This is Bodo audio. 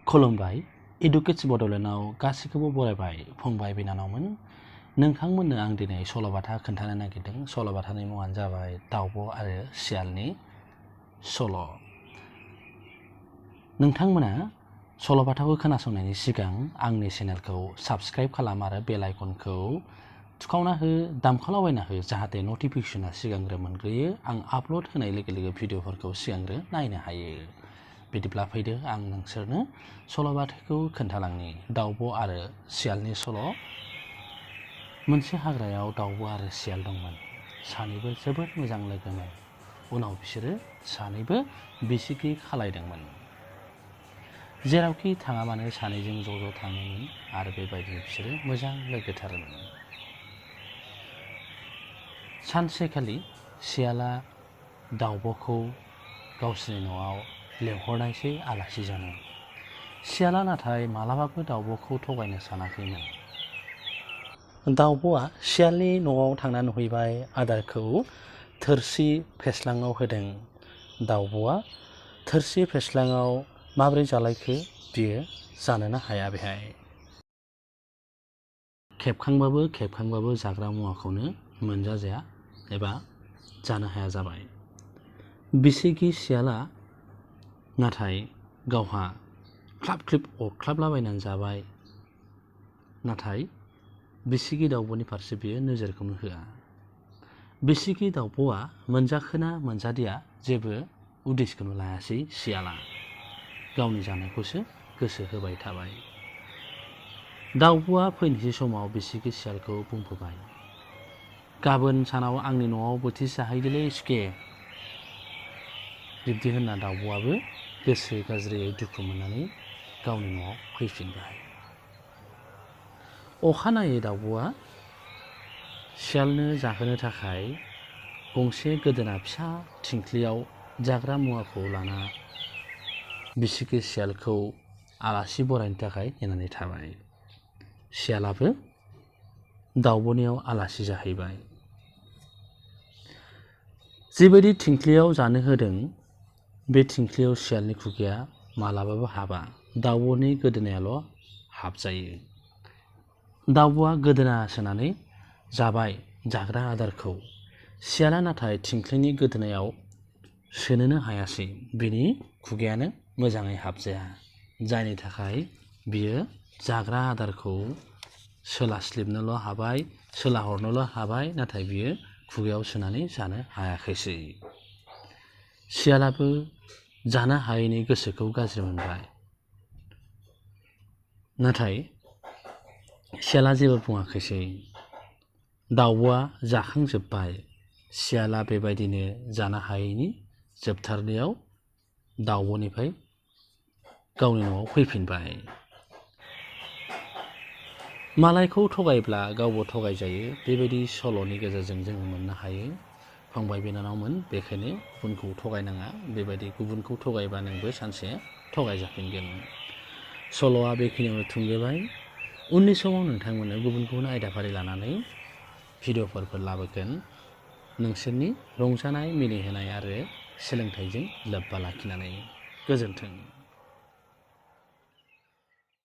खुलुमबाय इडुकेट्स बड'लेण्डआव गासैखौबो बरायबाय फंबाय बिनानावमोन। नोंथांमोननो आं दिनै सल'बाथा खोन्थानो नागिरदों। सल'बाथानि मुङानो जाबाय दाउब' आरो सियालनि सल'। नोंथांमोना सल'बाथाखौ खोनासंनायनि सिगां आंनि चेनेलखौ साबस्क्राइब खालाम आरो बेल आइकनखौ थुखावना हो, दामखालाबायना हो, जाहाथे नटिफिकेसना सिगांग्रो मोनग्रोयो, आं आपल'ड होनाय लोगो लोगो भिडिअफोरखौ सिगांग्रो नायनो हायो। बिदिब्ला फैदो आं नोंसोरनो सल'बाथाखौ खोन्थालांनि। दाउब' आरो सियालनि सल'। मोनसे हाग्रायाव दाउब' आरो सियाल दंमोन। सानैबो जोबोद मोजां लोगोमोन। उनाव बिसोरो सानैबो बिसिगि खालायदोंमोन। जेरावखि थाङा मानो सानैजों ज' थाङोमोन आरो बेबायदिनो बिसोरो मोजां लोगोथारमोन। सानसेखालि सियाला दाउब'खौ गावसोरनि न'आव लेंहरनायसै आलासि जानो। सियाला नाथाय मालाबाबो दाउब'खौ थगायनो सानाखैमोन। दाउब'आ सियालनि न'आव थांना नुहैबाय, आदारखौ थोरसि फेस्लाङाव होदों। दाउब'आ थोरसि फेस्लाङाव माबोरै जालायखो बियो जानोनो हाया। बेहाय खेबखांबाबो जाग्रा मुवाखौनो मोनजाजाया एबा जानो हाया जाबाय। बिसिगि सियाला नाथाय गावहा ख्लाब ख्लिब अरख्लाबलाबायनानै जाबाय। नाथाय बिसिगि दाउब'नि फारसे बियो नोजोरखौनो होआ। बिसिगि दाउब'आ मोनजाखोना मोनजादिया जेबो उदिसखौनो लायासै। सियाला गावनि जानायखौसो गोसो होबाय थाबाय। दाउब'आ फैनोसै समाव बिसिगि सियालखौ बुंबोबाय, गाबोन सानाव आंनि न'आव बोथिसे जाहैदोलै सुखे। बिब्दि होनना दाउब'आबो गोसो गाज्रियै दुखु मोननानै गावनि न'आव फैफिनबाय। अखानायै दाउब'आ सियालनो जाहोनो थाखाय गंसे गोदोना फिसा थिंख्लियाव जाग्रा मुवाखौ लाना बिसिगि सियालखौ आलासि बरायनो थाखाय नेनानै थाबाय। सियालाबो दाउब'नियाव आलासि जाहैबाय। जिबायदि थिंख्लियाव जानो होदों बे थिंख्लियाव सियालनि खुगाया मालाबाबो हाबा, दाउब'नि गोदोनायाल' हाबजायो। दाउब'आ गोदोना सोनानै जाबाय जाग्रा आदारखौ। सियाला नाथाय थिंख्लिनि गोदोनायाव सोनोनो हायासै। बिनि खुगायानो मोजाङै हाबजाया, जायनि थाखाय बियो जाग्रा आदारखौ सोलास्लिबनोल' हाबाय, सोलाहरनोल' हाबाय, नाथाय बियो खुगायाव सोनानै जानो हायाखैसै। सियालाबो जानो हायैनि गोसोखौ गाज्रि मोनबाय। नाथाय सियाला जेबो बुङाखैसै। दाउब'आ जाखांजोब्बाय। सियाला बेबायदिनो जानो हायैनि जोबथारनायाव दाउब'निफ्राय गावनि न'आव फैफिनबाय। मालायखौ थगायब्ला गावबो थगायजायो, बेबायदि सल'नि गेजेरजों जोङो मोननो हायो। फंबाय बिनानावमोन, बेखायनो गुबुनखौ थगायनाङा। बेबायदि गुबुनखौ थगायबा नोंबो सानसे थगायजाफिनगोन। सल'आ बेखिनियावनो थुंगेबाय। उननि समाव नोंथांमोननो गुबुन गुबुन आयदाफारि लानानै भिडिअफोर लाबोगोन, नोंसोरनि रंजानाय, मिनिहोनाय आरो सोलोंथाइजों लोब्बा लाखिनानै। गोजोन्थों।